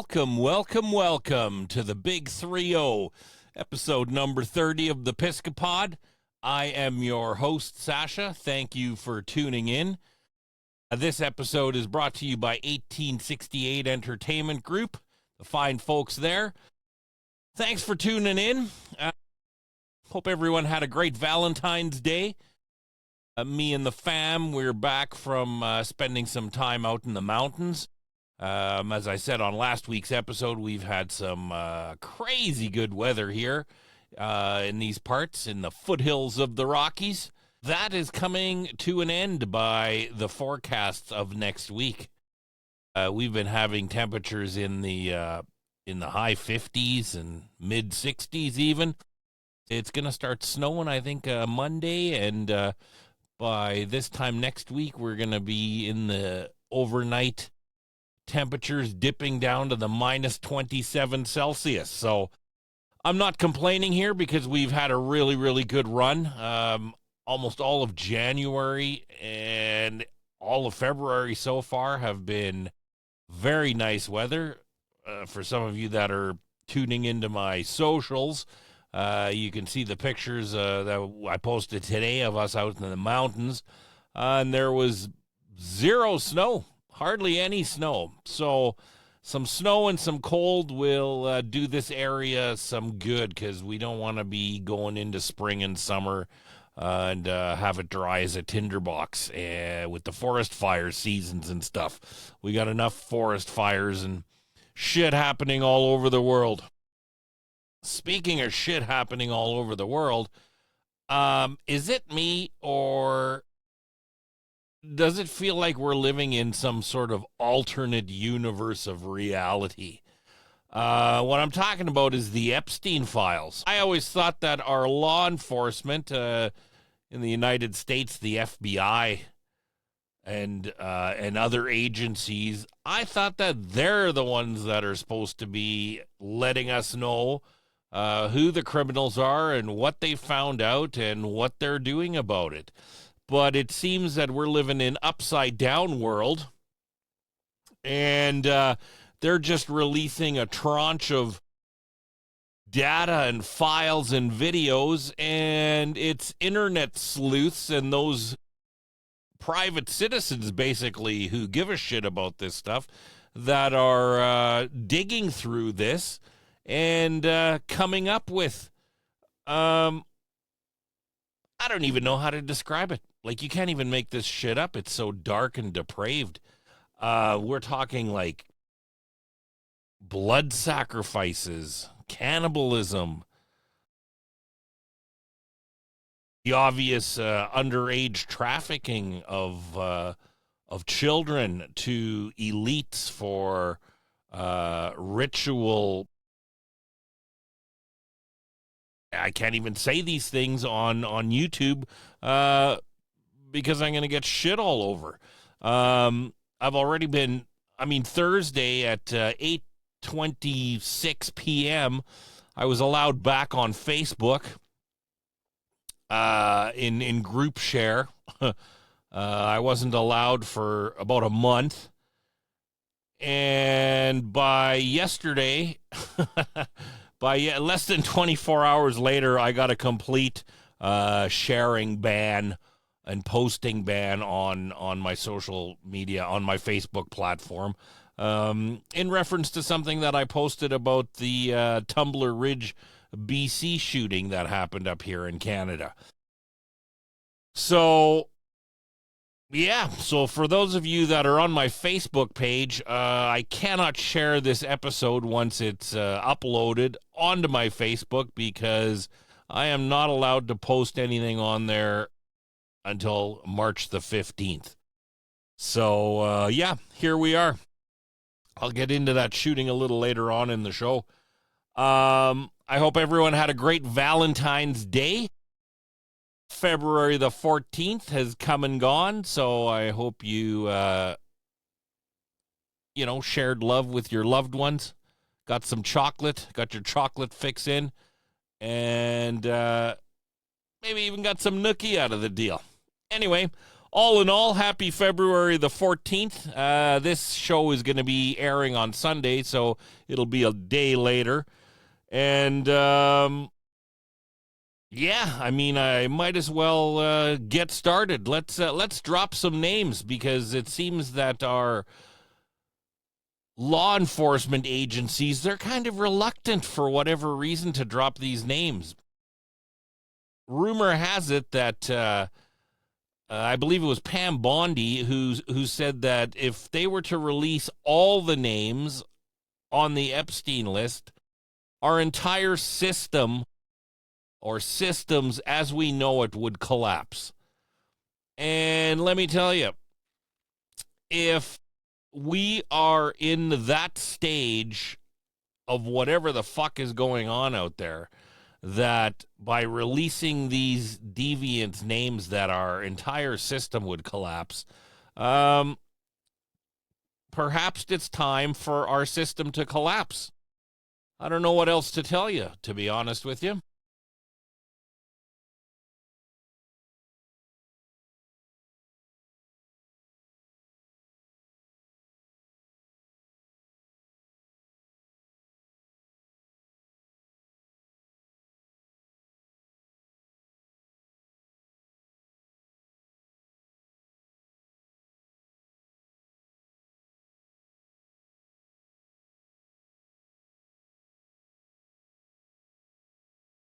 Welcome to the Big 3-0, episode number 30 of the Piscopod. I am your host, Sasha. Thank you for tuning in. This episode is brought to you by 1868 Entertainment Group, the fine folks there. Thanks for tuning in. Hope everyone had a great Valentine's Day. Me and the fam, we're back from spending some time out in the mountains. As I said on last week's episode, we've had some crazy good weather here in these parts, in the foothills of the Rockies. That is coming to an end by the forecasts of next week. We've been having temperatures in the high 50s and mid 60s even. It's going to start snowing, I think, Monday, and by this time next week, we're going to be in the overnight temperatures dipping down to the minus 27 Celsius. So I'm not complaining here because we've had a really, really good run. Almost all of January and all of February so far have been very nice weather. For some of you that are tuning into my socials, you can see the pictures that I posted today of us out in the mountains, and there was zero snow. Hardly any snow. So some snow and some cold will do this area some good because we don't want to be going into spring and summer and have it dry as a tinderbox with the forest fire seasons and stuff. We got enough forest fires and shit happening all over the world. Speaking of shit happening all over the world, is it me or does it feel like we're living in some sort of alternate universe of reality? What I'm talking about is the Epstein files. I always thought that our law enforcement in the United States, the FBI and other agencies, I thought that they're the ones that are supposed to be letting us know who the criminals are and what they found out and what they're doing about it. But it seems that we're living in upside down world, and they're just releasing a tranche of data and files and videos, and it's internet sleuths and those private citizens basically who give a shit about this stuff that are digging through this and coming up with I don't even know how to describe it. Like, you can't even make this shit up. It's so dark and depraved. We're talking like blood sacrifices, cannibalism, the obvious underage trafficking of children to elites for ritual. I can't even say these things on YouTube because I'm going to get shit all over. I've already been, Thursday at 8:26 p.m., I was allowed back on Facebook in group share. I wasn't allowed for about a month. And by yesterday, less than 24 hours later, I got a complete sharing ban and posting ban on my social media, on my Facebook platform, in reference to something that I posted about the Tumbler Ridge, BC shooting that happened up here in Canada. So, yeah, so for those of you that are on my Facebook page, I cannot share this episode once it's uploaded onto my Facebook because I am not allowed to post anything on there until March the 15th. So, yeah, here we are. I'll get into that shooting a little later on in the show. I hope everyone had a great Valentine's Day. February the 14th has come and gone, so I hope you, shared love with your loved ones, got some chocolate, got your chocolate fix in, and maybe even got some nookie out of the deal. Anyway, All in all, happy February the 14th. This show is going to be airing on Sunday, so it'll be a day later. And, yeah, I mean, I might as well get started. Let's drop some names, because it seems that our law enforcement agencies, they're kind of reluctant for whatever reason to drop these names. Rumor has it that I believe it was Pam Bondi who said that if they were to release all the names on the Epstein list, our entire system, or systems as we know it, would collapse. And let me tell you, if we are in that stage of whatever the fuck is going on out there, that by releasing these deviants' names that our entire system would collapse, perhaps it's time for our system to collapse. I don't know what else to tell you, to be honest with you.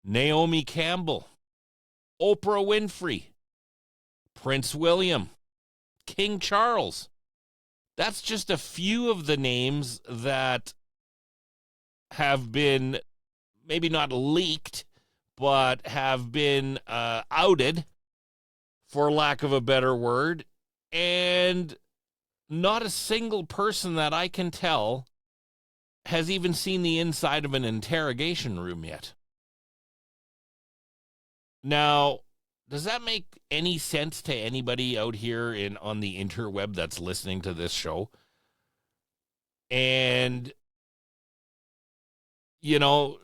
Naomi Campbell, Oprah Winfrey, Prince William, King Charles. That's just a few of the names that have been maybe not leaked, but have been outed, for lack of a better word. And not a single person that I can tell has even seen the inside of an interrogation room yet. Now, does that make any sense to anybody out here on the interweb that's listening to this show? And, you know,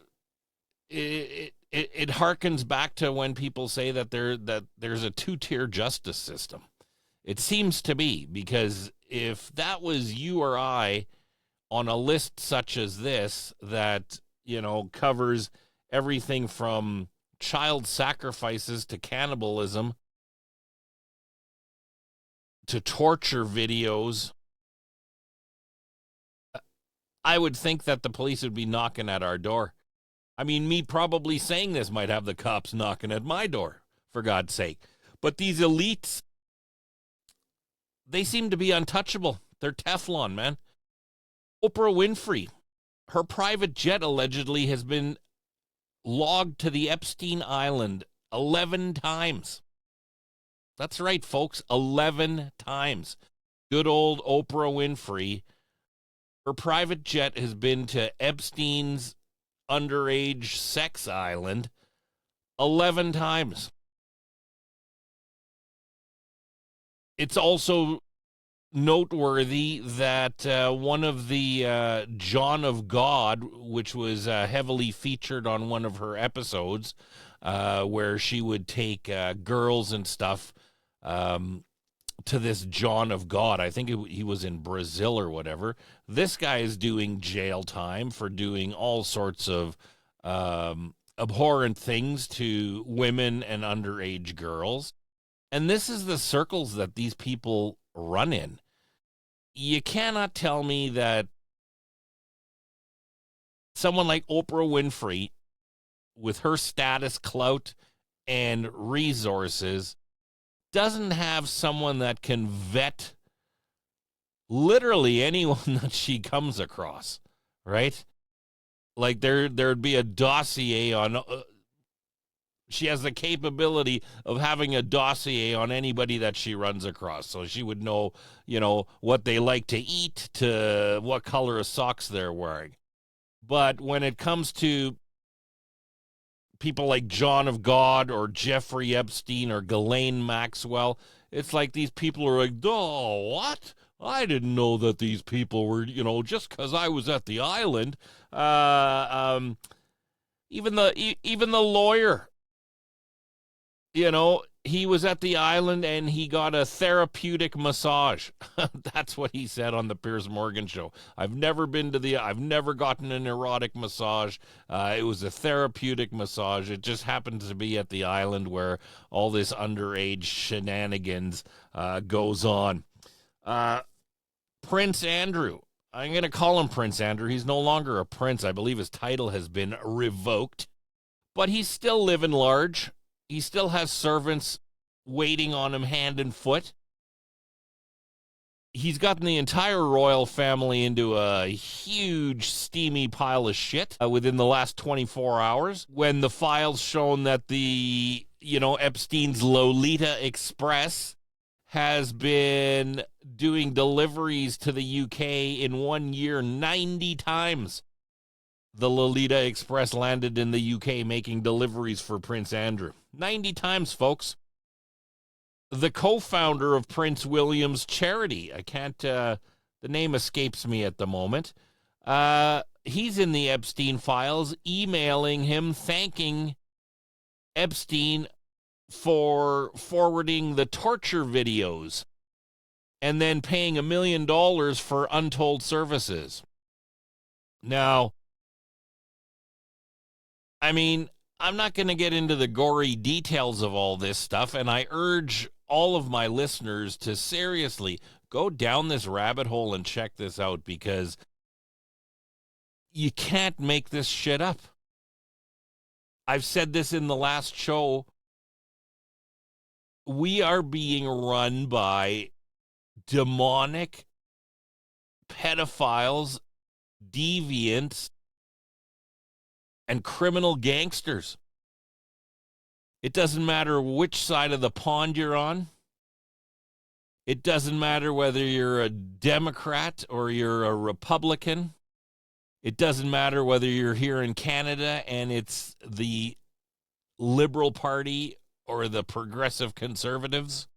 it harkens back to when people say that there's a two-tier justice system. It seems to be, because if that was you or I on a list such as this that, covers everything from child sacrifices to cannibalism to torture videos, I would think that the police would be knocking at our door. I mean, me probably saying this might have the cops knocking at my door, for God's sake. But these elites, they seem to be untouchable. They're Teflon, man. Oprah Winfrey, her private jet allegedly has been logged to the Epstein Island 11 times. That's right, folks, 11 times. Good old Oprah Winfrey. Her private jet has been to Epstein's underage sex island 11 times. It's also noteworthy that one of the John of God, which was heavily featured on one of her episodes, where she would take girls and stuff to this John of God. I think he was in Brazil or whatever. This guy is doing jail time for doing all sorts of abhorrent things to women and underage girls. And this is the circles that these people run in. You cannot tell me that someone like Oprah Winfrey, with her status, clout, and resources, doesn't have someone that can vet literally anyone that she comes across, right? Like there'd be a dossier on... she has the capability of having a dossier on anybody that she runs across. So she would know, what they like to eat to what color of socks they're wearing. But when it comes to people like John of God or Jeffrey Epstein or Ghislaine Maxwell, it's like these people are like, oh, what? I didn't know that these people were, just because I was at the island. Even the lawyer, He was at the island and he got a therapeutic massage. That's what he said on the Piers Morgan show. I've never gotten an erotic massage. It was a therapeutic massage. It just happened to be at the island where all this underage shenanigans goes on. Prince Andrew. I'm going to call him Prince Andrew. He's no longer a prince. I believe his title has been revoked. But he's still living large. He still has servants waiting on him hand and foot. He's gotten the entire royal family into a huge, steamy pile of shit within the last 24 hours when the files shown that Epstein's Lolita Express has been doing deliveries to the UK in 1 year 90 times. The Lolita Express landed in the UK making deliveries for Prince Andrew. 90 times, folks. The co-founder of Prince William's charity, the name escapes me at the moment. He's in the Epstein files, emailing him, thanking Epstein for forwarding the torture videos and then paying $1 million for untold services. Now, I mean, I'm not going to get into the gory details of all this stuff, and I urge all of my listeners to seriously go down this rabbit hole and check this out, because you can't make this shit up. I've said this in the last show. We are being run by demonic pedophiles, deviants, and criminal gangsters. It doesn't matter which side of the pond you're on. It doesn't matter whether you're a Democrat or you're a Republican. It doesn't matter whether you're here in Canada and it's the Liberal Party or the Progressive Conservatives.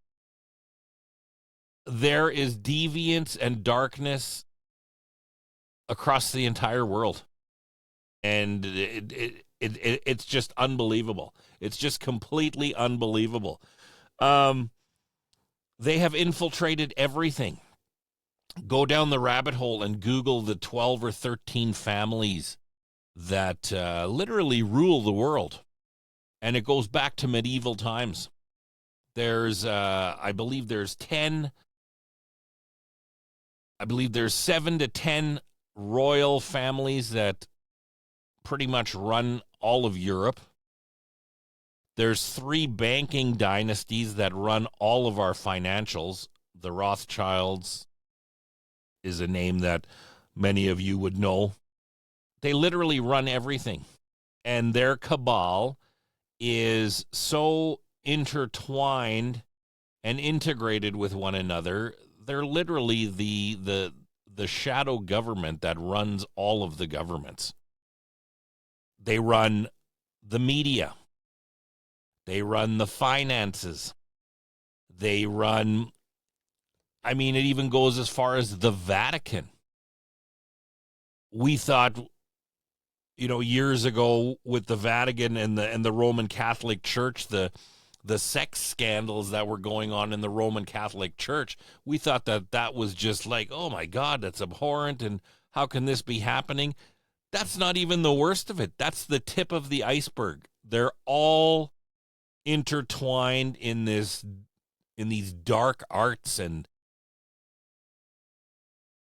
There is deviance and darkness across the entire world. And it's just unbelievable. It's just completely unbelievable. They have infiltrated everything. Go down the rabbit hole and Google the 12 or 13 families that literally rule the world. And it goes back to medieval times. There's, I believe there's 7 to 10 royal families that pretty much run all of Europe. There's 3 banking dynasties that run all of our financials. The Rothschilds is a name that many of you would know. They literally run everything. And their cabal is so intertwined and integrated with one another. They're literally the shadow government that runs all of the governments. They run the media. They run the finances. They run, I mean, it even goes as far as the Vatican. We thought, years ago with the Vatican and the Roman Catholic Church, the sex scandals that were going on in the Roman Catholic Church, we thought that was just like, oh my God, that's abhorrent, and how can this be happening? That's not even the worst of it. That's the tip of the iceberg. They're all intertwined in these dark arts, and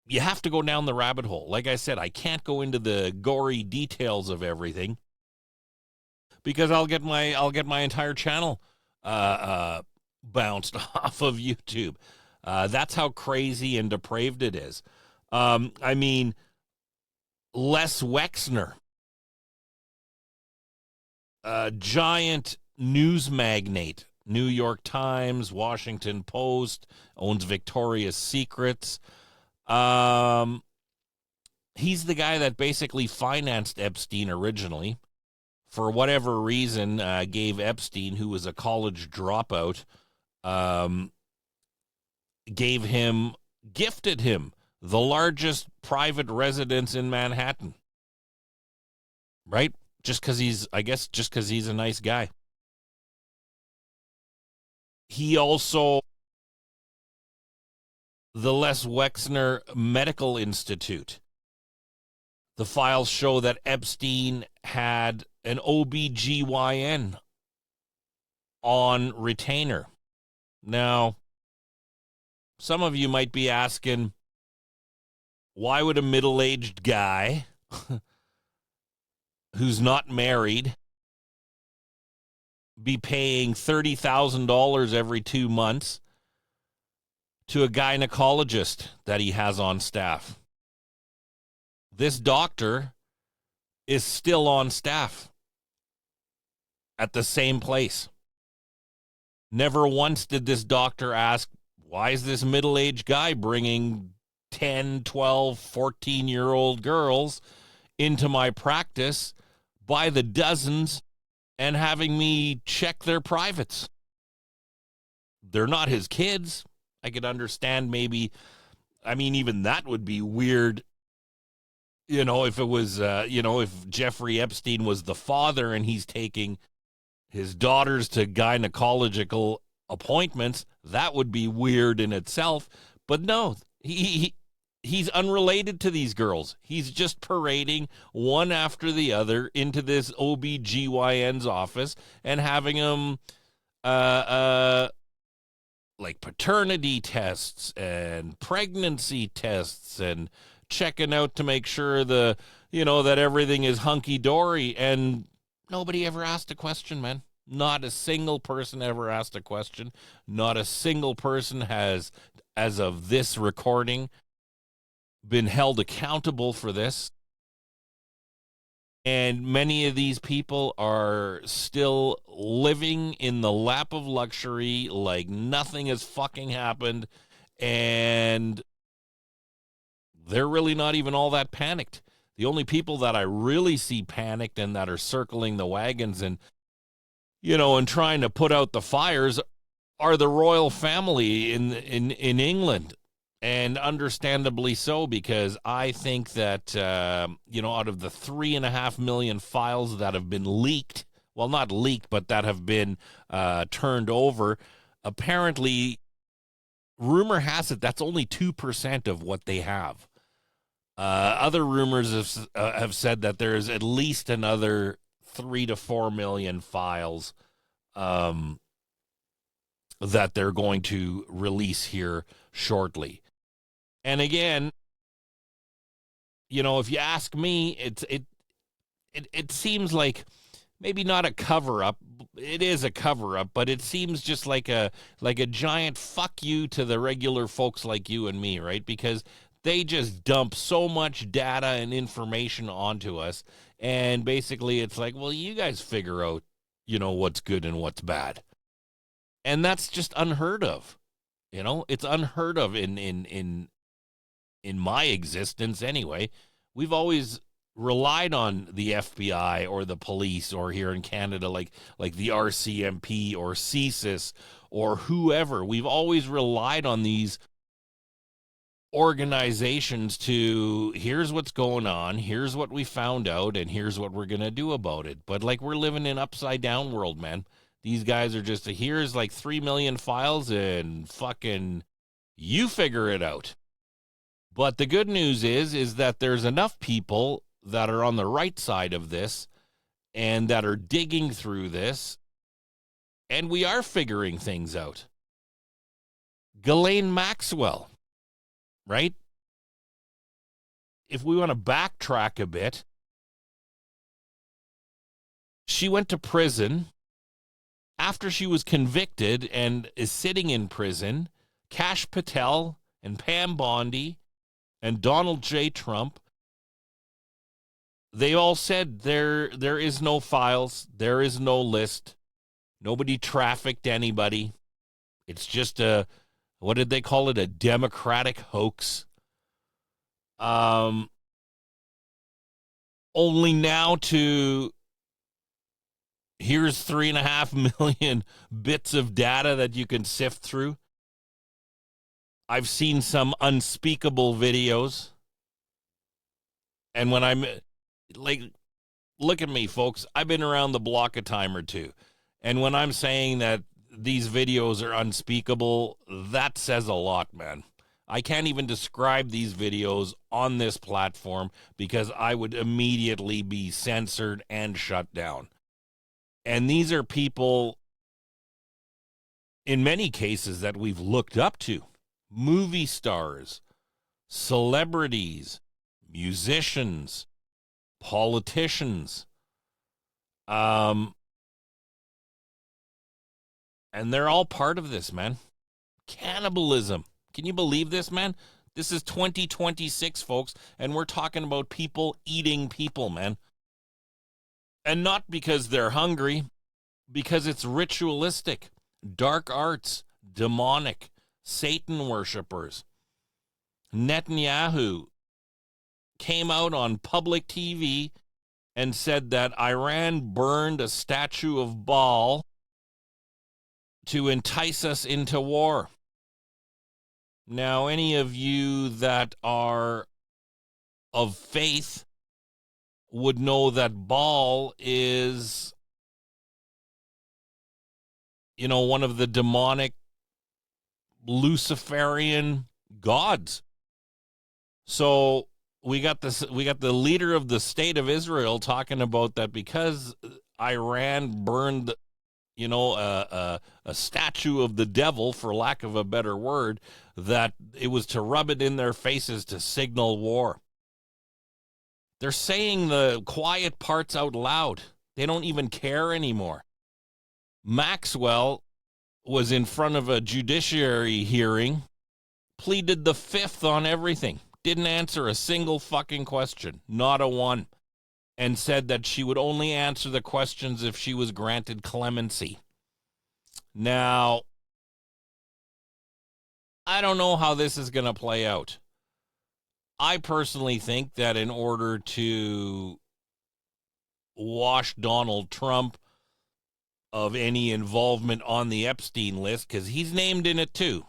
you have to go down the rabbit hole. Like I said, I can't go into the gory details of everything because I'll get my entire channel bounced off of YouTube. That's how crazy and depraved it is. I mean, Les Wexner, a giant news magnate, New York Times, Washington Post, owns Victoria's Secrets. He's the guy that basically financed Epstein originally. For whatever reason, gave Epstein, who was a college dropout, gifted him the largest private residence in Manhattan. Right? Just because he's a nice guy. He also, the Les Wexner Medical Institute. The files show that Epstein had an OBGYN on retainer. Now, some of you might be asking, why would a middle-aged guy who's not married be paying $30,000 every 2 months to a gynecologist that he has on staff? This doctor is still on staff at the same place. Never once did this doctor ask, why is this middle-aged guy bringing 10, 12, 14-year-old girls into my practice by the dozens and having me check their privates? They're not his kids. I could understand maybe, I mean, even that would be weird, if it was, if Jeffrey Epstein was the father and he's taking his daughters to gynecological appointments, that would be weird in itself. But no, he's unrelated to these girls. He's just parading one after the other into this OBGYN's office and having them like paternity tests and pregnancy tests and checking out to make sure that everything is hunky-dory. And nobody ever asked a question, man. Not a single person ever asked a question. Not a single person has, as of this recording, been held accountable for this. And many of these people are still living in the lap of luxury like nothing has fucking happened. And they're really not even all that panicked. The only people that I really see panicked and that are circling the wagons and trying to put out the fires are the royal family in England. And understandably so, because I think that, out of the 3.5 million files that have been leaked, well, not leaked, but that have been turned over, apparently, rumor has it that's only 2% of what they have. Other rumors have said that there's at least another 3 to 4 million files that they're going to release here shortly. And again, if you ask me, it seems like maybe not a cover-up. It is a cover-up, but it seems just like a giant fuck you to the regular folks like you and me, right? Because they just dump so much data and information onto us, and basically it's like, well, you guys figure out, what's good and what's bad. And that's just unheard of. It's unheard of in my existence anyway. We've always relied on the FBI or the police, or here in Canada, like the RCMP or CSIS or whoever. We've always relied on these organizations to, here's what's going on, here's what we found out, and here's what we're going to do about it. But we're living in upside down world, man. These guys are just, here's 3 million files and fucking you figure it out. But the good news is that there's enough people that are on the right side of this and that are digging through this, and we are figuring things out. Ghislaine Maxwell, right? If we want to backtrack a bit, she went to prison. After she was convicted and is sitting in prison, Kash Patel and Pam Bondi and Donald J. Trump, they all said there is no files, there is no list, nobody trafficked anybody. It's just what did they call it? A Democratic hoax. Only now here's 3.5 million bits of data that you can sift through. I've seen some unspeakable videos. And when I'm look at me, folks. I've been around the block a time or two. And when I'm saying that these videos are unspeakable, that says a lot, man. I can't even describe these videos on this platform because I would immediately be censored and shut down. And these are people, in many cases, that we've looked up to. Movie stars, celebrities, musicians, politicians. And they're all part of this, man. Cannibalism. Can you believe this, man? This is 2026, folks, and we're talking about people eating people, man. And not because they're hungry, because it's ritualistic, dark arts, demonic, Satan worshipers. Netanyahu came out on public TV and said that Iran burned a statue of Baal to entice us into war. Now, any of you that are of faith would know that Baal is, one of the demonic Luciferian gods. So we got the leader of the state of Israel talking about that because Iran burned, a statue of the devil, for lack of a better word, that it was to rub it in their faces to signal war. They're saying the quiet parts out loud. They don't even care anymore. Maxwell was in front of a judiciary hearing, pleaded the fifth on everything, didn't answer a single fucking question, not a one, and said that she would only answer the questions if she was granted clemency. Now, I don't know how this is going to play out. I personally think that in order to wash Donald Trump of any involvement on the Epstein list, because he's named in it too,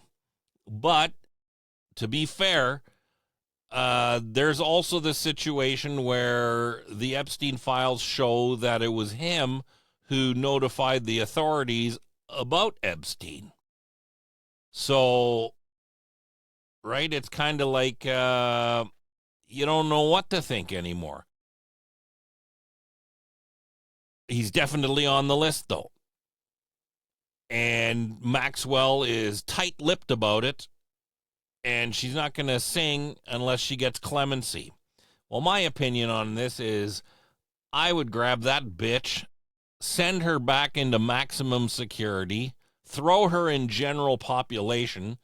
but to be fair, there's also the situation where the Epstein files show that it was him who notified the authorities about Epstein. So, right, it's kind of like you don't know what to think anymore. He's definitely on the list, though. And Maxwell is tight-lipped about it, and she's not going to sing unless she gets clemency. Well, my opinion on this is I would grab that bitch, send her back into maximum security, throw her in general population,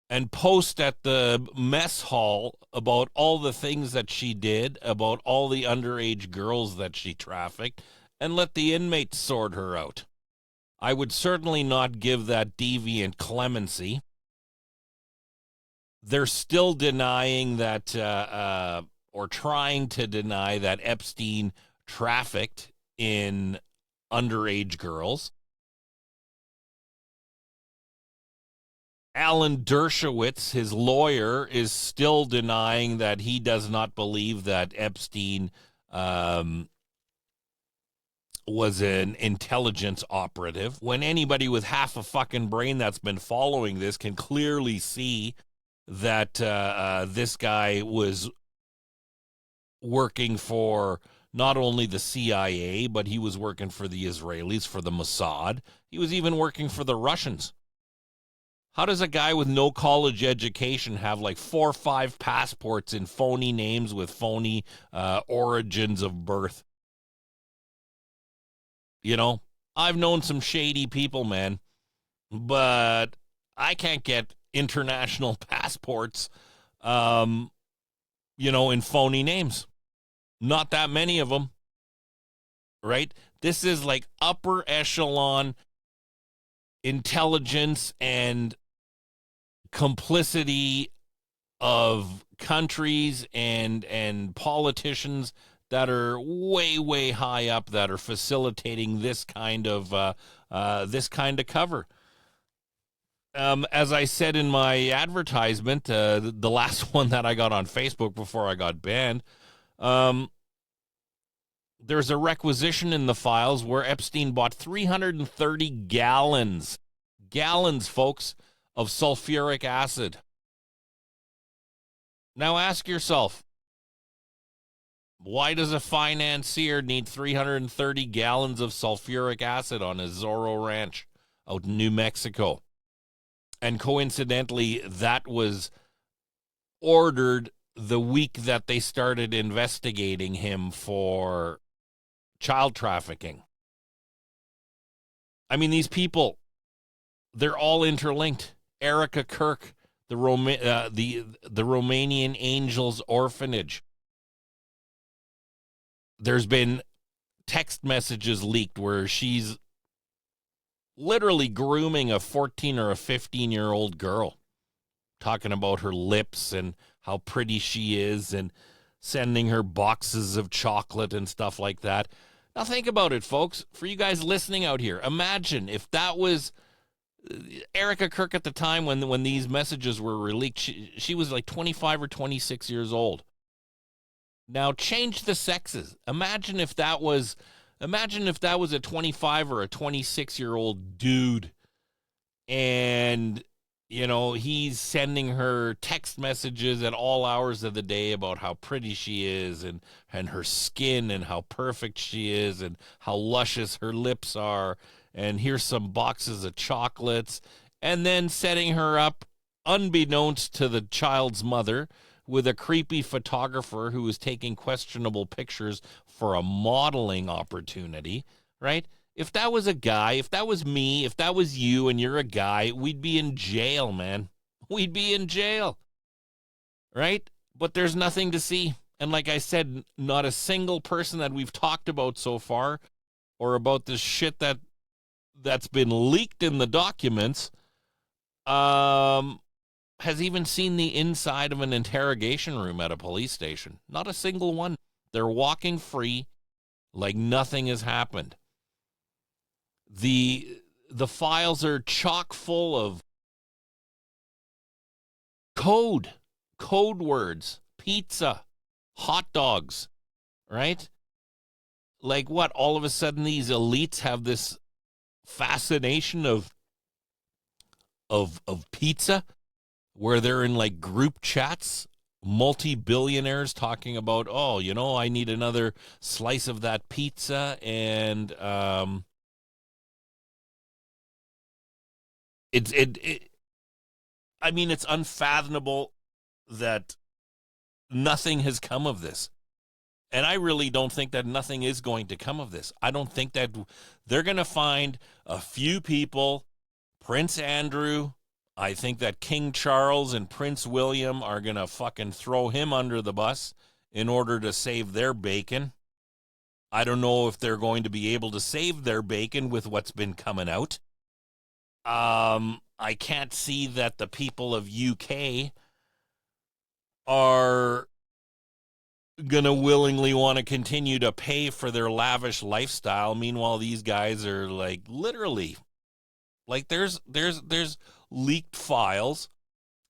and post at the mess hall about all the things that she did, about all the underage girls that she trafficked, and let the inmates sort her out. I would certainly not give that deviant clemency. They're still denying that, or trying to deny that Epstein trafficked in underage girls. Alan Dershowitz, his lawyer, is still denying that he does not believe that Epstein was an intelligence operative. When anybody with half a fucking brain that's been following this can clearly see that this guy was working for not only the CIA, but he was working for the Israelis, for the Mossad. He was even working for the Russians. How does a guy with no college education have like 4 or 5 passports in phony names with phony origins of birth? I've known some shady people, man, but I can't get international passports, in phony names. Not that many of them, right? This is like upper echelon intelligence and complicity of countries and politicians that are way, way high up that are facilitating this kind of cover. As I said in my advertisement, the last one that I got on Facebook before I got banned, there's a requisition in the files where Epstein bought 330 gallons, folks, of sulfuric acid. Now ask yourself, why does a financier need 330 gallons of sulfuric acid on his Zorro Ranch out in New Mexico? And coincidentally, that was ordered the week that they started investigating him for child trafficking. I mean, these people, they're all interlinked. Erica Kirk, the Romanian Angels Orphanage. There's been text messages leaked where she's literally grooming a 14 or a 15-year-old girl, talking about her lips and how pretty she is and sending her boxes of chocolate and stuff like that. Now think about it, folks. For you guys listening out here, imagine if that was Erica Kirk at the time when these messages were released. She was like 25 or 26 years old. Now change the sexes. Imagine if that was a 25 or a 26-year-old dude, and he's sending her text messages at all hours of the day about how pretty she is and her skin and how perfect she is and how luscious her lips are, and here's some boxes of chocolates, and then setting her up, unbeknownst to the child's mother, with a creepy photographer who was taking questionable pictures for a modeling opportunity, right? If that was a guy, if that was me, if that was you and you're a guy, we'd be in jail, man. We'd be in jail, right? But there's nothing to see. And like I said, not a single person that we've talked about so far or about this shit that's been leaked in the documents has even seen the inside of an interrogation room at a police station. Not a single one. They're walking free like nothing has happened. The files are chock full of code words, pizza, hot dogs, right? Like what? All of a sudden these elites have this fascination of pizza, where they're in like group chats, multi-billionaires talking about, I need another slice of that pizza, and it's unfathomable that nothing has come of this. And I really don't think that nothing is going to come of this. I don't think that they're going to find a few people, Prince Andrew. I think that King Charles and Prince William are going to fucking throw him under the bus in order to save their bacon. I don't know if they're going to be able to save their bacon with what's been coming out. I can't see that the people of UK are going to willingly want to continue to pay for their lavish lifestyle. Meanwhile, these guys are like literally, like there's leaked files,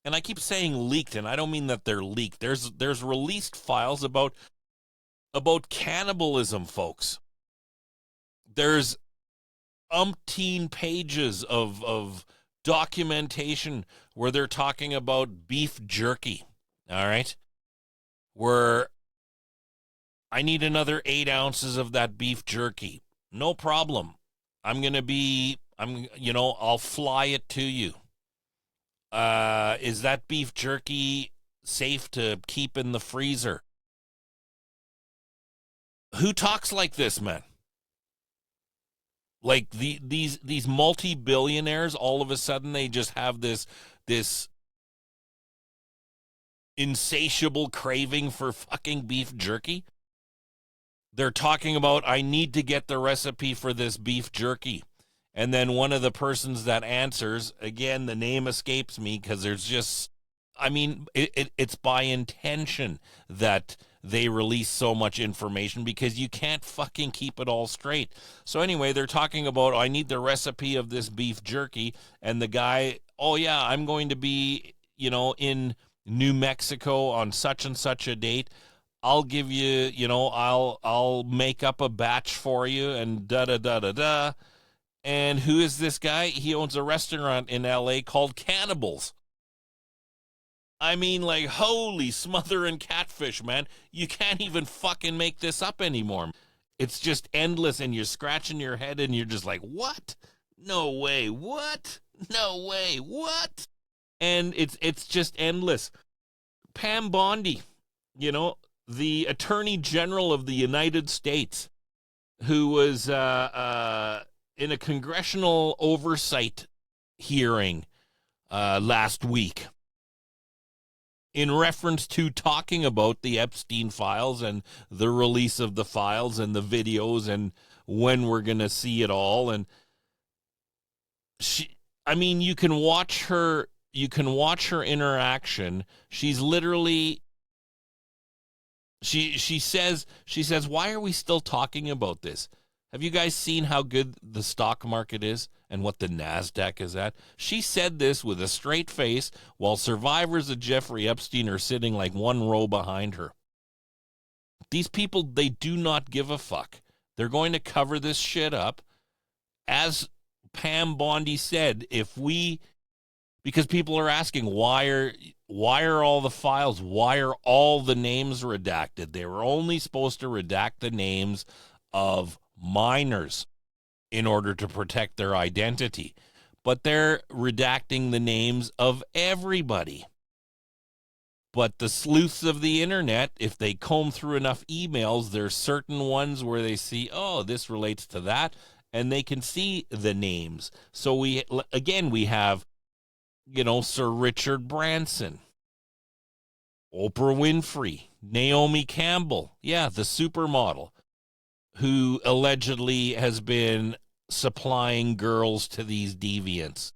and I keep saying leaked, and I don't mean that they're leaked. There's released files about cannibalism, folks. There's umpteen pages of documentation where they're talking about beef jerky, all right? Where I need another 8 ounces of that beef jerky. No problem. I'll fly it to you. Is that beef jerky safe to keep in the freezer? Who talks like this, man? Like these multi-billionaires, all of a sudden they just have this insatiable craving for fucking beef jerky. They're talking about, I need to get the recipe for this beef jerky. And then one of the persons that answers, again, the name escapes me because there's just, it's by intention that they release so much information because you can't fucking keep it all straight. So anyway, they're talking about, I need the recipe of this beef jerky. And the guy, I'm going to be, in New Mexico on such and such a date. I'll give you, I'll make up a batch for you and da da da da da. And who is this guy? He owns a restaurant in LA called Cannibals. I mean, like, holy smother and catfish, man. You can't even fucking make this up anymore. It's just endless, and you're scratching your head, and you're just like, what? No way, what? No way, what? And it's just endless. Pam Bondi, the Attorney General of the United States, who was in a congressional oversight hearing last week in reference to talking about the Epstein files and the release of the files and the videos and when we're going to see it all. And you can watch her interaction. She's literally, she says, why are we still talking about this? Have you guys seen how good the stock market is and what the NASDAQ is at? She said this with a straight face while survivors of Jeffrey Epstein are sitting like one row behind her. These people, they do not give a fuck. They're going to cover this shit up. As Pam Bondi said, because people are asking, why are all the files, why are all the names redacted? They were only supposed to redact the names of minors in order to protect their identity, but they're redacting the names of everybody. But the sleuths of the internet, if they comb through enough emails, there's certain ones where they see, oh, this relates to that, and they can see the names. So we have, Sir Richard Branson, Oprah Winfrey, Naomi Campbell, the supermodel, who allegedly has been supplying girls to these deviants.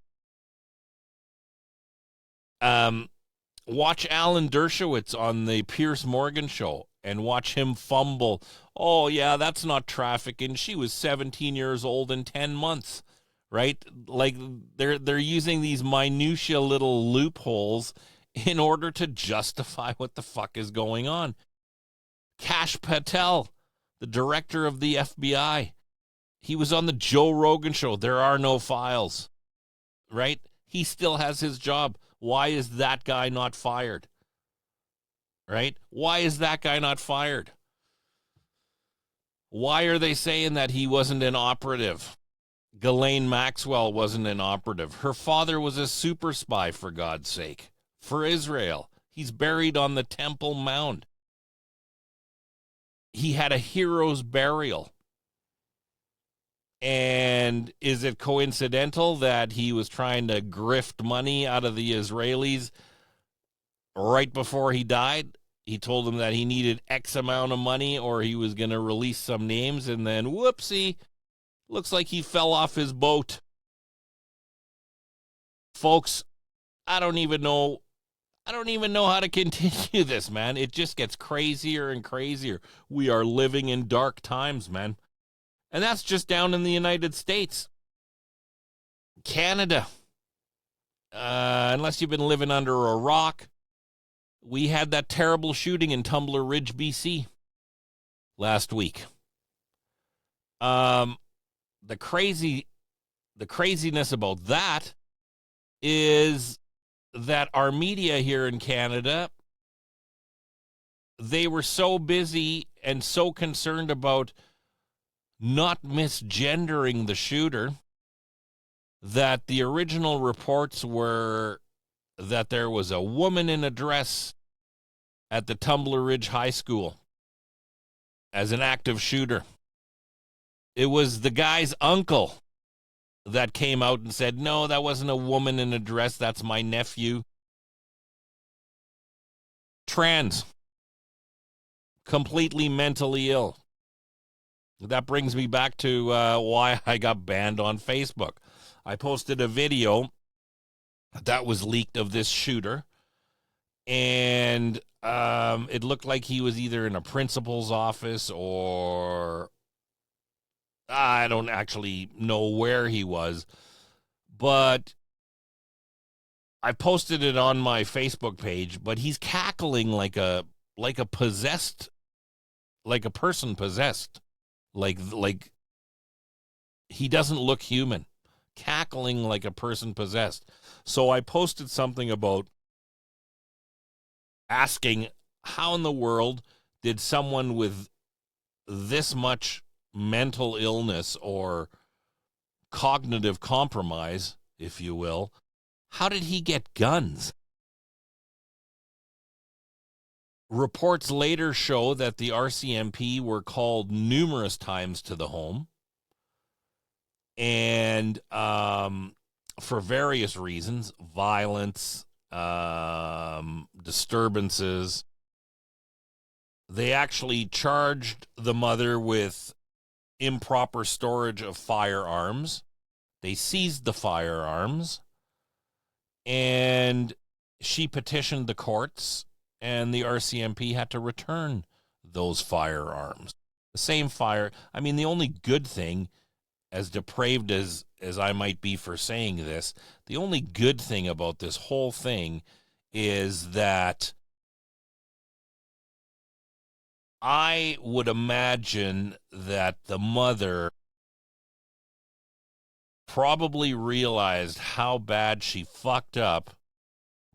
Watch Alan Dershowitz on the Piers Morgan show and watch him fumble. Oh, yeah, that's not trafficking. She was 17 years old and 10 months, right? Like, they're using these minutia little loopholes in order to justify what the fuck is going on. Kash Patel, the director of the FBI, he was on the Joe Rogan show. There are no files, right? He still has his job. Why is that guy not fired? Right? Why is that guy not fired? Why are they saying that he wasn't an operative? Ghislaine Maxwell wasn't an operative. Her father was a super spy, for God's sake, for Israel. He's buried on the Temple Mount. He had a hero's burial. And is it coincidental that he was trying to grift money out of the Israelis right before he died? He told them that he needed X amount of money or he was going to release some names, and then whoopsie, looks like he fell off his boat. Folks, I don't even know how to continue this, man. It just gets crazier and crazier. We are living in dark times, man. And that's just down in the United States. Canada. Unless you've been living under a rock, we had that terrible shooting in Tumbler Ridge, BC last week. The craziness about that is that our media here in Canada, they were so busy and so concerned about not misgendering the shooter that the original reports were that there was a woman in a dress at the Tumbler Ridge High School as an active shooter. It was the guy's uncle that came out and said, no, that wasn't a woman in a dress. That's my nephew. Trans. Completely mentally ill. That brings me back to why I got banned on Facebook. I posted a video that was leaked of this shooter, and it looked like he was either in a principal's office or I don't actually know where he was, but I posted it on my Facebook page, but he's cackling like a possessed like a person possessed. Like he doesn't look human, cackling like a person possessed. So I posted something about asking how in the world did someone with this much mental illness or cognitive compromise, if you will, how did he get guns? Reports later show that the RCMP were called numerous times to the home, and for various reasons, violence, disturbances. They actually charged the mother with improper storage of firearms. They seized the firearms, and she petitioned the courts, and the RCMP had to return those firearms. The same fire. I mean, the only good thing, as depraved as I might be for saying this, the only good thing about this whole thing is that I would imagine that the mother probably realized how bad she fucked up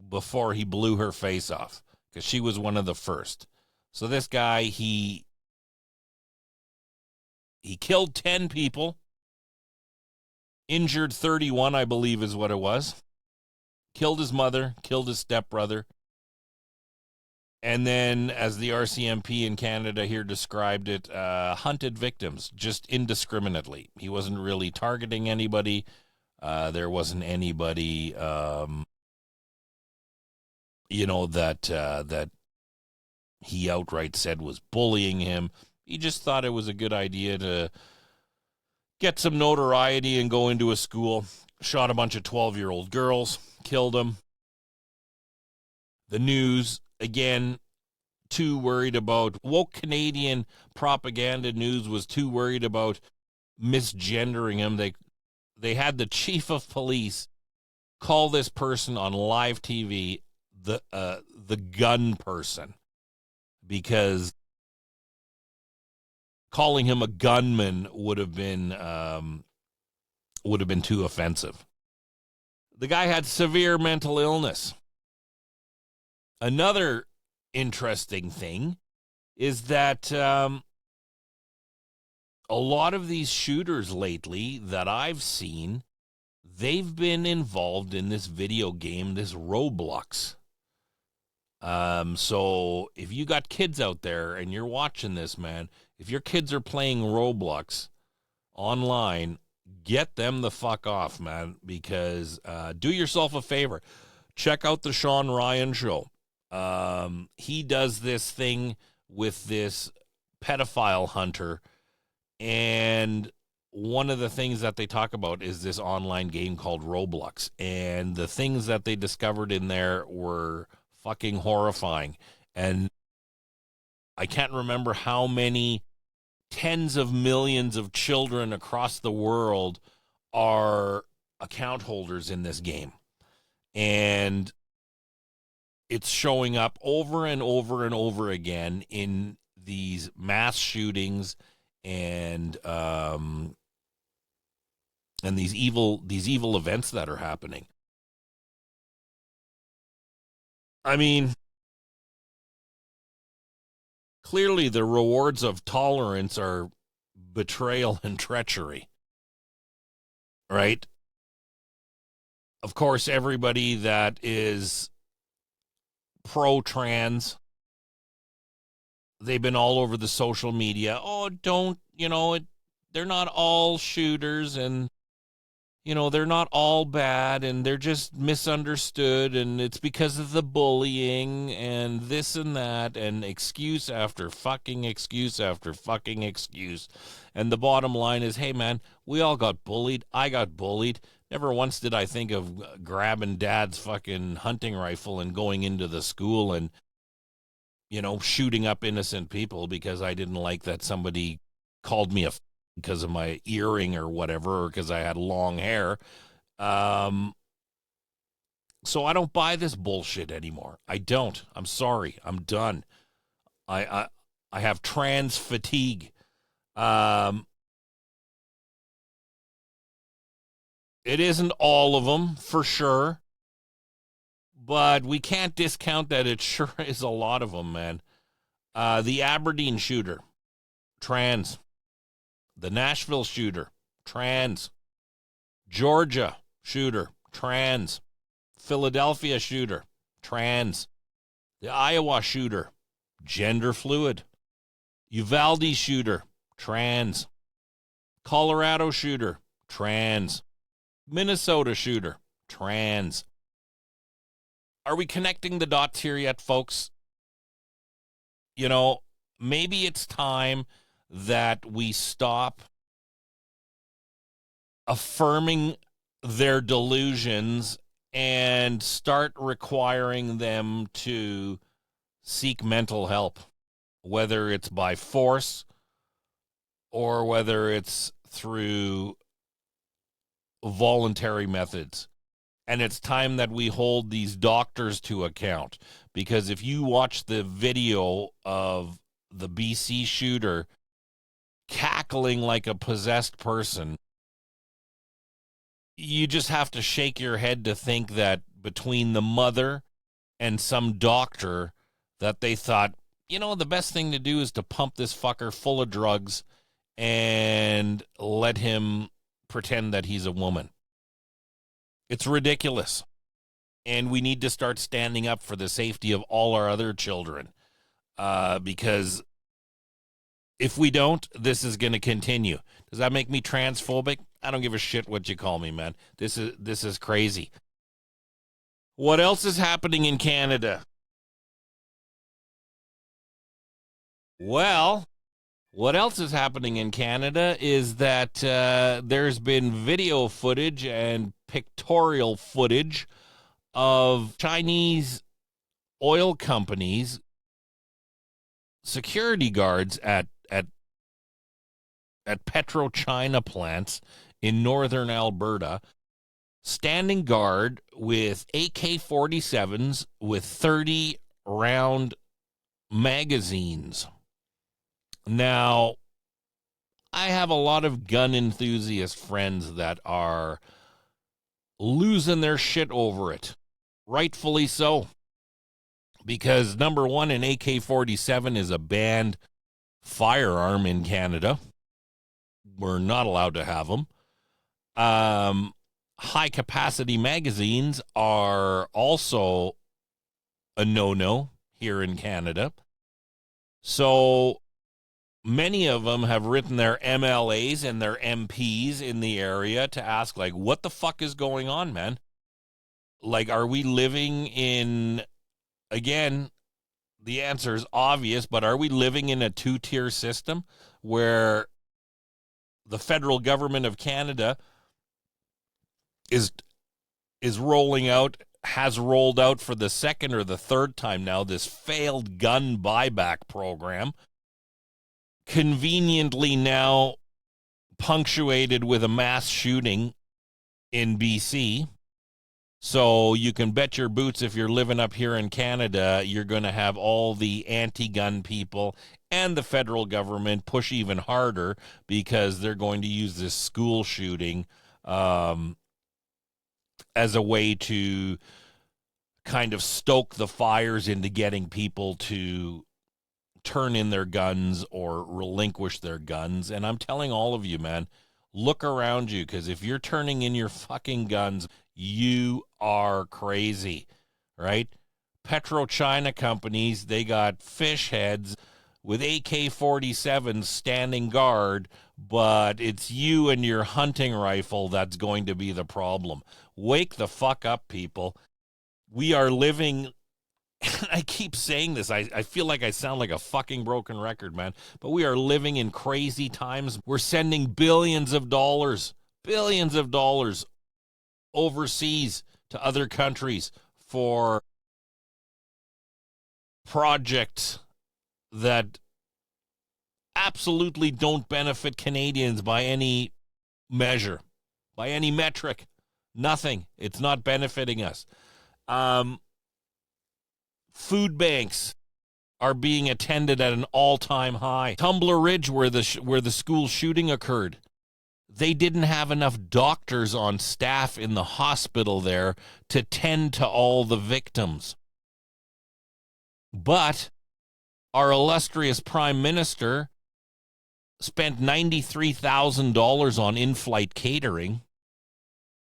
before he blew her face off, because she was one of the first. So this guy, he killed 10 people, injured 31, I believe is what it was. Killed his mother, killed his stepbrother. And then, as the RCMP in Canada here described it, hunted victims just indiscriminately. He wasn't really targeting anybody. There wasn't anybody, that that he outright said was bullying him. He just thought it was a good idea to get some notoriety and go into a school. Shot a bunch of 12-year-old girls, killed them. The news, again, too worried about, woke Canadian propaganda news was too worried about misgendering him. They had the chief of police call this person on live TV the gun person, because calling him a gunman would have been too offensive. The guy had severe mental illness. Another interesting thing is that a lot of these shooters lately that I've seen, they've been involved in this video game, this Roblox. So if you got kids out there and you're watching this, man, if your kids are playing Roblox online, get them the fuck off, man, because do yourself a favor. Check out the Sean Ryan Show. He does this thing with this pedophile hunter, and one of the things that they talk about is this online game called Roblox, and the things that they discovered in there were fucking horrifying. And I can't remember how many tens of millions of children across the world are account holders in this game. And it's showing up over and over and over again in these mass shootings and these evil events that are happening. I mean, clearly the rewards of tolerance are betrayal and treachery, right? Of course, everybody that is pro-trans, they've been all over the social media. Oh, don't, they're not all shooters, and, they're not all bad, and they're just misunderstood, and it's because of the bullying and this and that, and excuse after fucking excuse after fucking excuse. And the bottom line is, hey, man, we all got bullied. I got bullied. Never once did I think of grabbing dad's fucking hunting rifle and going into the school and, shooting up innocent people because I didn't like that somebody called me because of my earring or whatever, or because I had long hair. So I don't buy this bullshit anymore. I don't. I'm sorry. I'm done. I I have trans fatigue. Um, it isn't all of them, for sure. But we can't discount that it sure is a lot of them, man. The Aberdeen shooter, trans. The Nashville shooter, trans. Georgia shooter, trans. Philadelphia shooter, trans. The Iowa shooter, gender fluid. Uvalde shooter, trans. Colorado shooter, trans. Minnesota shooter, trans. Are we connecting the dots here yet, folks? You know, maybe it's time that we stop affirming their delusions and start requiring them to seek mental help, whether it's by force or whether it's through voluntary methods. And it's time that we hold these doctors to account, because if you watch the video of the BC shooter cackling like a possessed person, you just have to shake your head to think that between the mother and some doctor that they thought, you know, the best thing to do is to pump this fucker full of drugs and let him pretend that he's a woman. It's ridiculous. And we need to start standing up for the safety of all our other children. Because if we don't, this is going to continue. Does that make me transphobic? I don't give a shit what you call me, man. This is crazy. What else is happening in Canada? Well, what else is happening in Canada is that there's been video footage and pictorial footage of Chinese oil companies, security guards at PetroChina plants in northern Alberta, standing guard with AK-47s with 30-round magazines. Now, I have a lot of gun enthusiast friends that are losing their shit over it. Rightfully so. Because, number one, an AK-47 is a banned firearm in Canada. We're not allowed to have them. High-capacity magazines are also a no-no here in Canada. So many of them have written their MLAs and their MPs in the area to ask, like, what the fuck is going on, man? Like, are we living in, again, the answer is obvious, but are we living in a two-tier system where the federal government of Canada is rolling out, has rolled out for the second or the third time now, this failed gun buyback program, conveniently now punctuated with a mass shooting in BC. So you can bet your boots, if you're living up here in Canada, you're going to have all the anti-gun people and the federal government push even harder, because they're going to use this school shooting as a way to kind of stoke the fires into getting people to turn in their guns or relinquish their guns. And I'm telling all of you, man, look around you, because if you're turning in your fucking guns, you are crazy, right? PetroChina companies, they got fish heads with AK-47s standing guard, but it's you and your hunting rifle that's going to be the problem. Wake the fuck up, people. We are living, I keep saying this, I feel like I sound like a fucking broken record, man, but we are living in crazy times. We're sending billions of dollars overseas to other countries for projects that absolutely don't benefit Canadians by any measure, by any metric. Nothing. It's not benefiting us. Food banks are being attended at an all-time high. Tumbler Ridge, where the school shooting occurred, they didn't have enough doctors on staff in the hospital there to tend to all the victims. But our illustrious prime minister spent $93,000 on in-flight catering.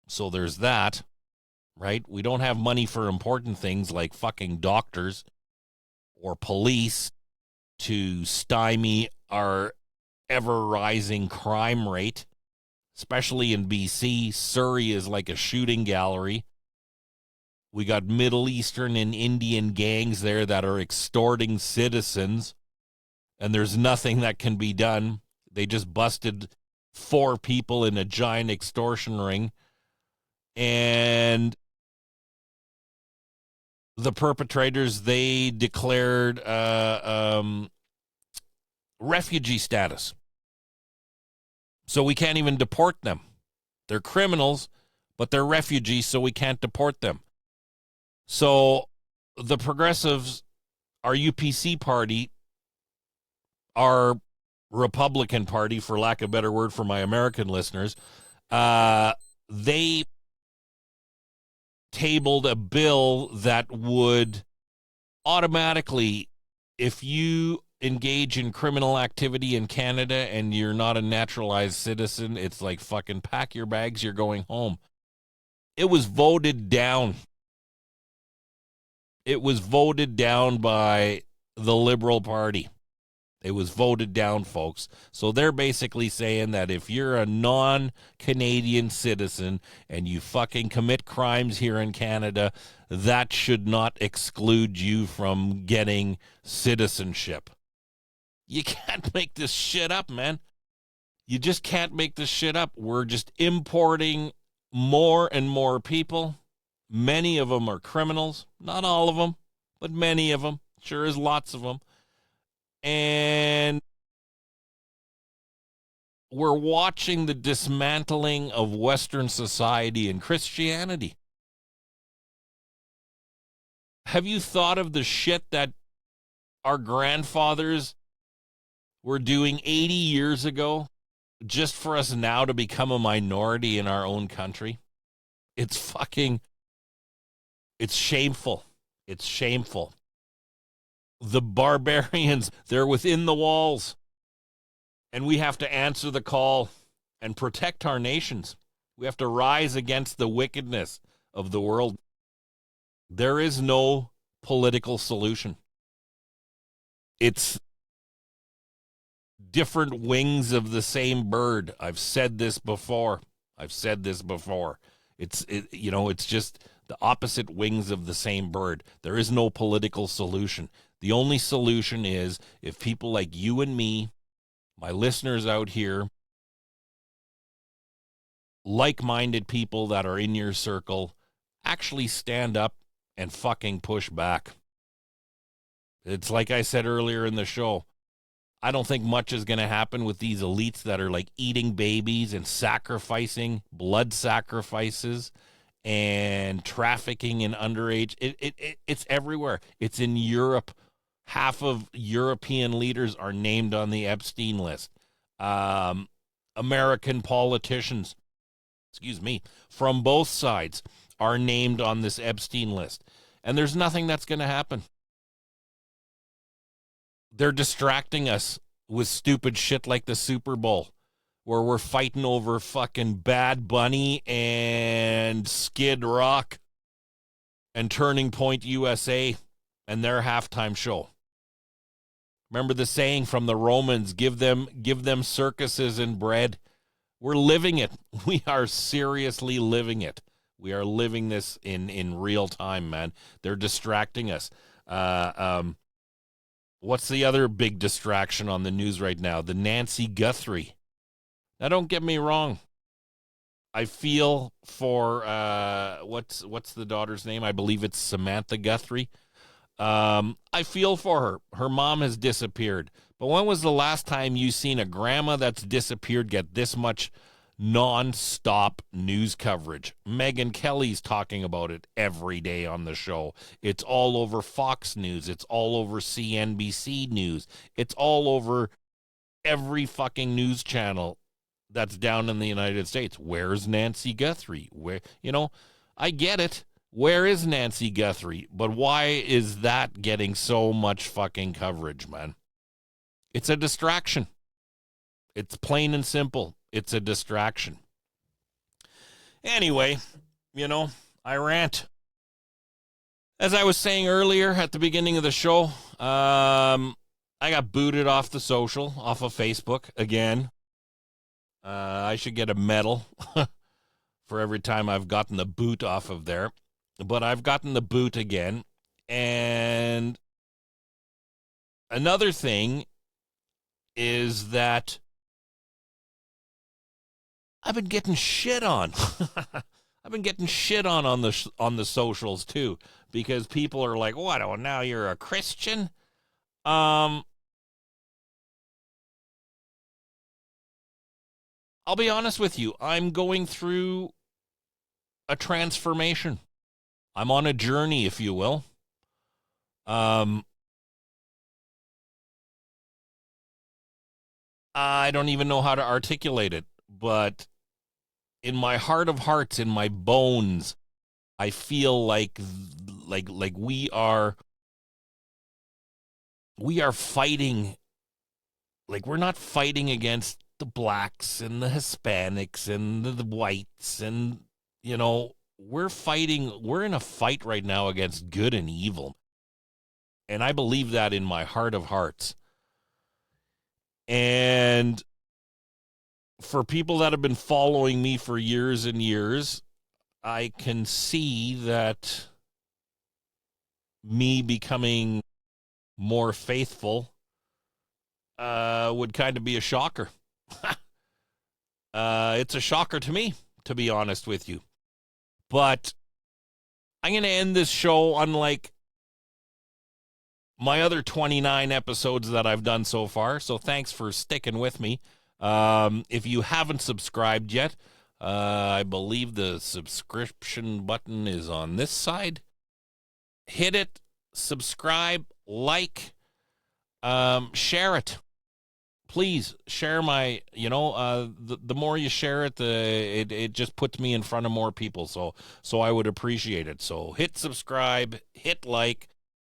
So there's that, right? We don't have money for important things like fucking doctors or police to stymie our ever-rising crime rate, especially in BC. Surrey is like a shooting gallery. We got Middle Eastern and Indian gangs there that are extorting citizens, and there's nothing that can be done. They just busted 4 people in a giant extortion ring, and the perpetrators, they declared refugee status. So we can't even deport them. They're criminals, but they're refugees, so we can't deport them. So the Progressives, our UPC party, our Republican Party, for lack of a better word for my American listeners, they tabled a bill that would automatically, if you engage in criminal activity in Canada and you're not a naturalized citizen, it's like fucking pack your bags, you're going home. It was voted down. It was voted down by the Liberal Party. It was voted down, folks. So they're basically saying that if you're a non-Canadian citizen and you fucking commit crimes here in Canada, that should not exclude you from getting citizenship. You can't make this shit up, man. You just can't make this shit up. We're just importing more and more people. Many of them are criminals. Not all of them, but many of them. Sure is lots of them. And we're watching the dismantling of Western society and Christianity. Have you thought of the shit that our grandfathers were doing 80 years ago just for us now to become a minority in our own country? It's shameful. It's shameful. The barbarians, they're within the walls. And we have to answer the call and protect our nations. We have to rise against the wickedness of the world. There is no political solution. It's different wings of the same bird. I've said this before. It's just the opposite wings of the same bird. There is no political solution. The only solution is if people like you and me, my listeners out here, like-minded people that are in your circle, actually stand up and fucking push back. It's like I said earlier in the show. I don't think much is going to happen with these elites that are like eating babies and sacrificing, blood sacrifices, and trafficking in underage. It's everywhere. It's in Europe. Half of European leaders are named on the Epstein list. American politicians, from both sides are named on this Epstein list. And there's nothing that's going to happen. They're distracting us with stupid shit like the Super Bowl, where we're fighting over fucking Bad Bunny and Skid Rock and Turning Point USA and their halftime show. Remember the saying from the Romans, give them circuses and bread. We're living it. We are seriously living it. We are living this in real time, man. They're distracting us. What's the other big distraction on the news right now? The Nancy Guthrie. Now, don't get me wrong. I feel for, what's the daughter's name? I believe it's Samantha Guthrie. I feel for her. Her mom has disappeared. But when was the last time you seen a grandma that's disappeared get this much non-stop news coverage. Megyn Kelly's talking about it every day on the show. It's all over Fox News. It's all over CNBC News. It's all over every fucking news channel that's down in the United States. Where's Nancy Guthrie? Where, I get it. Where is Nancy Guthrie? But why is that getting so much fucking coverage, man? It's a distraction. It's plain and simple. It's a distraction. Anyway, I rant. As I was saying earlier at the beginning of the show, I got booted off of Facebook again. I should get a medal for every time I've gotten the boot off of there. But I've gotten the boot again. And another thing is that I've been getting shit on. I've been getting shit on the socials too, because people are like, "What? Oh, now you're a Christian?" I'll be honest with you. I'm going through a transformation. I'm on a journey, if you will. I don't even know how to articulate it, but in my heart of hearts, in my bones, I feel like we are fighting. Like, we're not fighting against the blacks and the Hispanics and the whites, and we're in a fight right now against good and evil. And I believe that in my heart of hearts. And for people that have been following me for years and years, I can see that me becoming more faithful would kind of be a shocker. It's a shocker to me, to be honest with you. But I'm going to end this show unlike my other 29 episodes that I've done so far. So thanks for sticking with me. If you haven't subscribed yet, I believe the subscription button is on this side. Hit it, subscribe, like, share it. Please share my, the more you share it, it just puts me in front of more people. So I would appreciate it. So hit subscribe, hit like,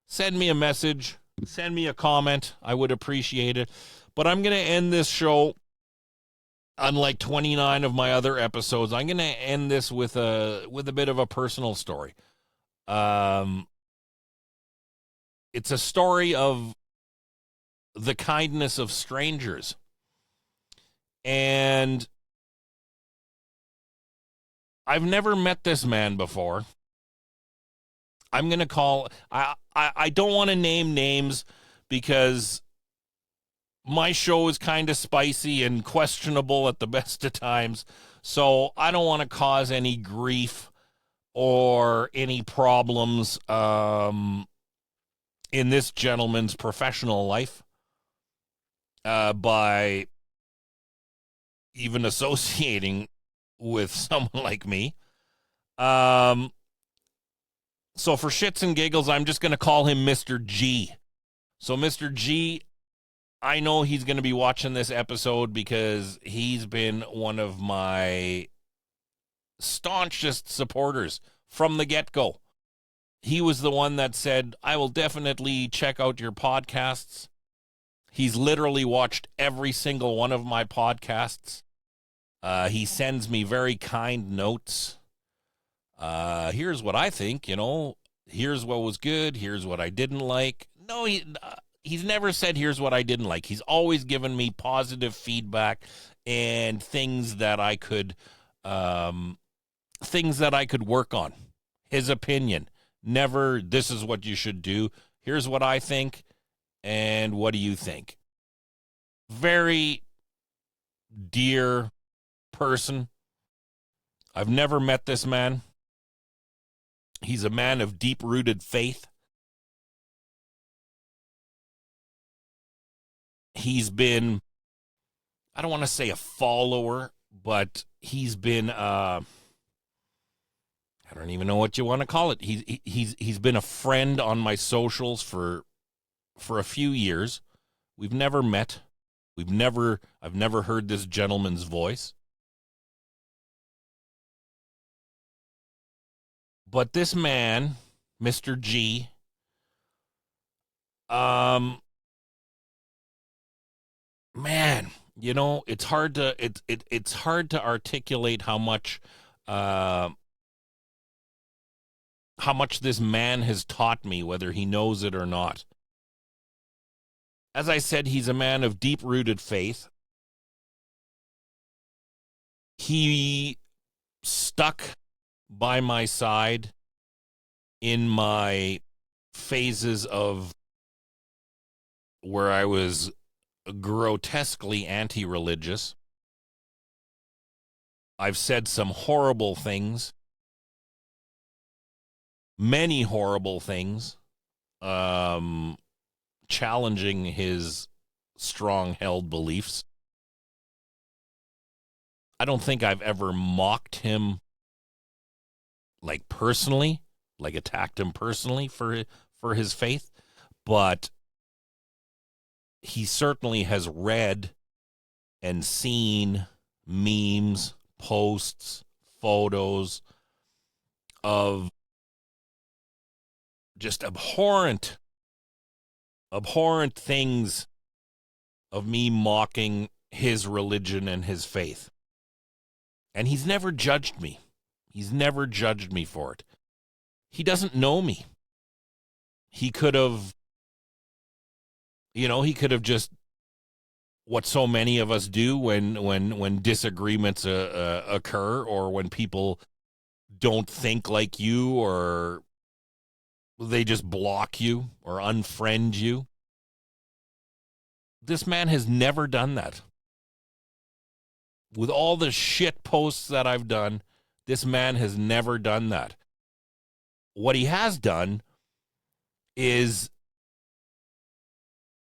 send me a message, send me a comment. I would appreciate it. But I'm going to end this show, unlike 29 of my other episodes. I'm going to end this with a bit of a personal story. It's a story of the kindness of strangers. And I've never met this man before. I'm going to call... I don't want to name names because my show is kind of spicy and questionable at the best of times. So I don't want to cause any grief or any problems in this gentleman's professional life by even associating with someone like me. So for shits and giggles, I'm just going to call him Mr. G. So Mr. G, I know he's going to be watching this episode because he's been one of my staunchest supporters from the get-go. He was the one that said, I will definitely check out your podcasts. He's literally watched every single one of my podcasts. He sends me very kind notes. Here's what I think, here's what was good, here's what I didn't like. No, he's never said here's what I didn't like. He's always given me positive feedback and things that I could work on. His opinion. Never, this is what you should do. Here's what I think, and what do you think? Very dear person. I've never met this man. He's a man of deep-rooted faith. He's been, I don't want to say a follower, but he's been I don't even know what you want to call it. He's been a friend on my socials for a few years. We've never met. I've never heard this gentleman's voice. But this man, Mr. G, man, it's hard to it's hard to articulate uh how much this man has taught me, whether he knows it or not. As I said, he's a man of deep-rooted faith. He stuck by my side in my phases of where I was grotesquely anti-religious. I've said some horrible things, many horrible things, challenging his strong-held beliefs. I don't think I've ever mocked him, like personally, like attacked him personally for his faith, but he certainly has read and seen memes, posts, photos of just abhorrent things of me mocking his religion and his faith. And he's never judged me. He's never judged me for it. He doesn't know me. He could have, just what so many of us do when disagreements occur, or when people don't think like you, or they just block you or unfriend you. This man has never done that. With all the shit posts that I've done, this man has never done that. What he has done is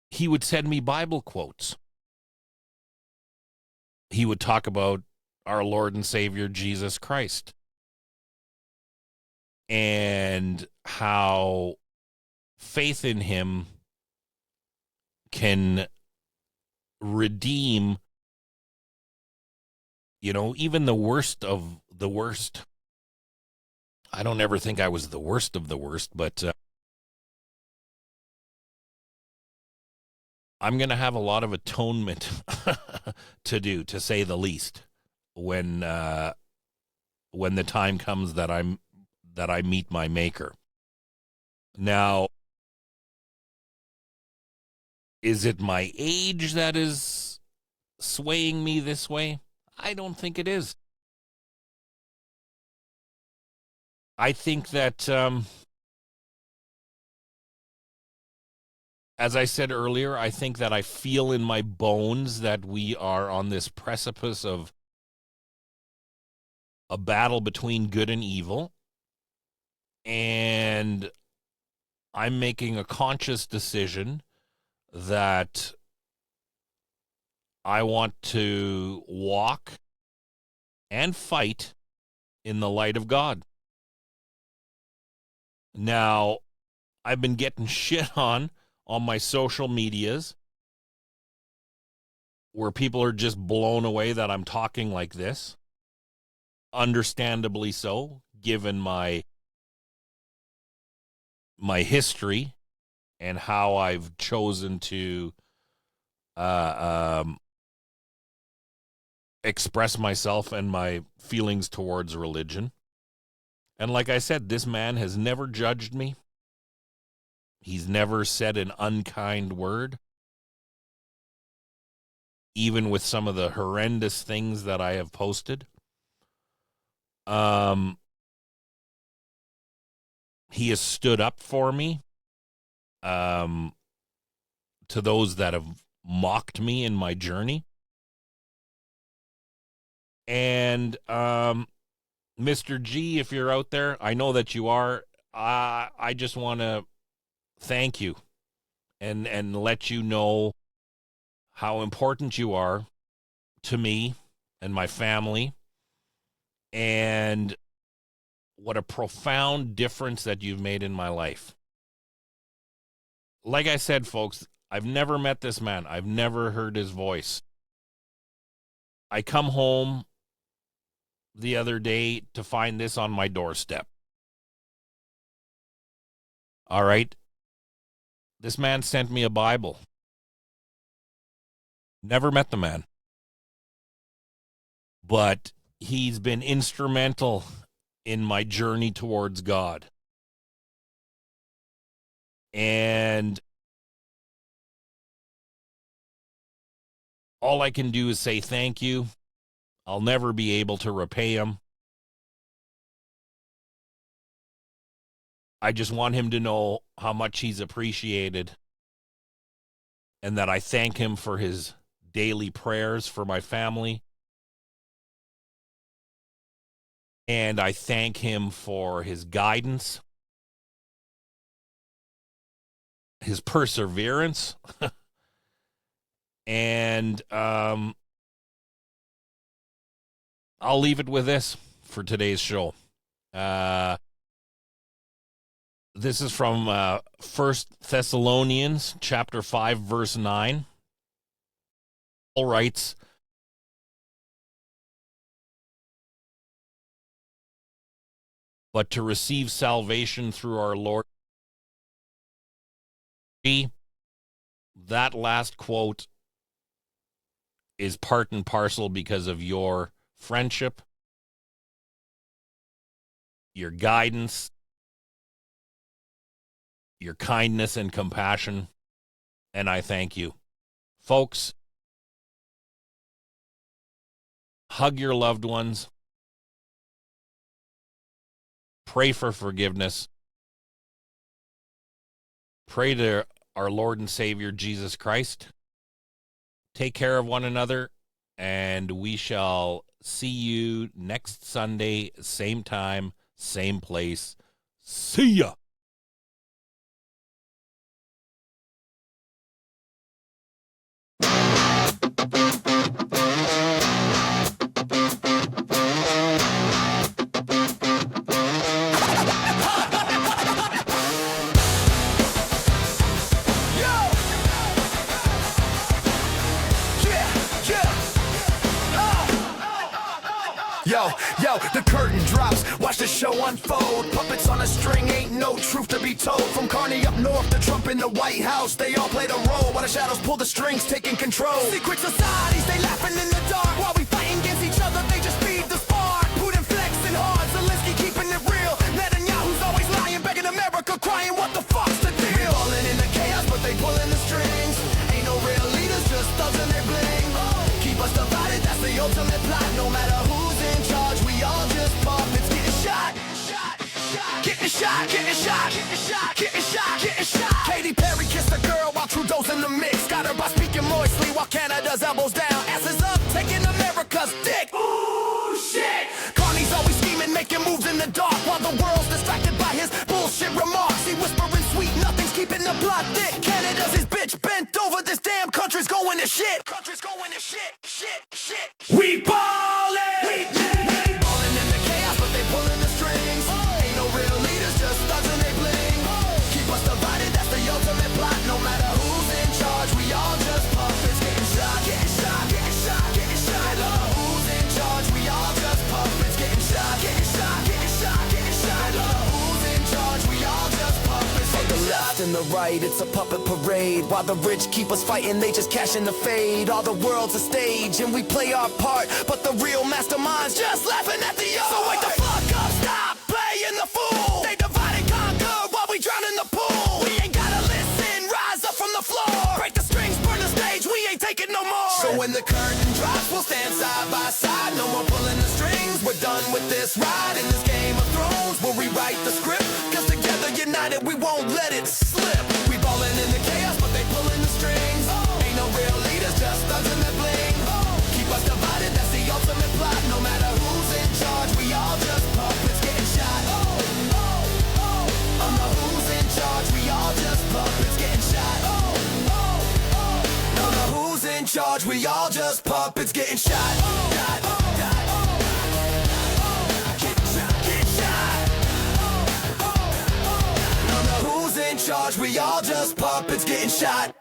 he would send me Bible quotes. He would talk about our Lord and Savior, Jesus Christ, and how faith in him can redeem, even the worst of the worst. I don't ever think I was the worst of the worst, but I'm going to have a lot of atonement to do, to say the least, when the time comes that I meet my maker. Now, is it my age that is swaying me this way? I don't think it is. I think that, as I said earlier, I think that I feel in my bones that we are on this precipice of a battle between good and evil. And I'm making a conscious decision that I want to walk and fight in the light of God. Now, I've been getting shit on my social medias, where people are just blown away that I'm talking like this. Understandably so, given my history and how I've chosen to express myself and my feelings towards religion. And like I said, this man has never judged me. He's never said an unkind word, even with some of the horrendous things that I have posted. He has stood up for me, to those that have mocked me in my journey. And Mr. G, if you're out there, I know that you are. I just want to thank you and let you know how important you are to me and my family. and what a profound difference that you've made in my life. Like I said, folks, I've never met this man. I've never heard his voice. I come home the other day to find this on my doorstep. All right. This man sent me a Bible. Never met the man. But he's been instrumental in my journey towards God. And all I can do is say thank you. I'll never be able to repay him. I just want him to know how much he's appreciated and that I thank him for his daily prayers for my family. And I thank him for his guidance, his perseverance, and I'll leave it with this for today's show. This is from 1 Thessalonians chapter 5, verse 9. Paul writes, "But to receive salvation through our Lord." That last quote is part and parcel because of your friendship, your guidance, your kindness and compassion, and I thank you. Folks, hug your loved ones. Pray for forgiveness. Pray to our Lord and Savior, Jesus Christ. Take care of one another, and we shall see you next Sunday, same time, same place. See ya! Yo, the curtain drops, watch the show unfold. Puppets on a string, ain't no truth to be told. From Carney up north to Trump in the White House, they all played a role while the shadows pull the strings, taking control. Secret societies, they laughing in the dark while we fighting against each other, they just feed the spark. Putin flexing hard, Zelensky keeping it real. Netanyahu's always lying, begging America, crying, what the fuck's the deal? We falling in the chaos, but they pulling the strings. Ain't no real leaders, just thugs and their bling. Keep us divided, that's the ultimate plot. No matter who's in charge, we all just puppets getting shot. Getting shot, getting shot, getting shot, getting shot, getting shot. Katy Perry kissed a girl while Trudeau's in the mix. Got her by speaking moistly while Canada's elbows down. Asses up, taking America's dick. Ooh, shit. Carney's always scheming, making moves in the dark while the world's distracted by his bullshit remarks. He whispering sweet nothings, keeping the plot thick. Canada's his bitch bent over, this damn country's going to shit. Country's going to shit, shit, shit. We ballin'! We ballin' in the chaos, but they pulling the strings. Ain't no real leaders, just thugs and they bling. Keep us divided, that's the ultimate plot. No matter who's in charge, we all just puppets getting shot, getting shot, getting shot, getting shot. No matter who's in charge, we all just puppets getting shot, getting shot, getting shot, getting shot. No matter who's in charge, we all just puppets getting shot. The left and the right, it's a puppet parade. While the rich keep us fighting, they just cash in the fade. All the world's a stage and we play our part, but the real masterminds just laughing at the art. So wake the fuck up, stop playing the fool. They divide and conquer while we drown in the pool. We ain't gotta listen, rise up from the floor. Break the strings, burn the stage, we ain't taking no more. So when the curtain drops, we'll stand side by side. No more pulling the strings, we're done with this ride. In this Game of Thrones, we'll rewrite the script. Cause together united, we won't let it slip. We ballin' in the chaos, but they pulling the strings. Ain't no real leaders, just thugs in the bling. Keep us divided, that's the ultimate plot. No matter who's in charge, we all just puppets getting shot. Who's in charge, we all just puppets getting shot. Who's in charge, we all just puppets getting shot. who's in charge? We all just puppets getting shot.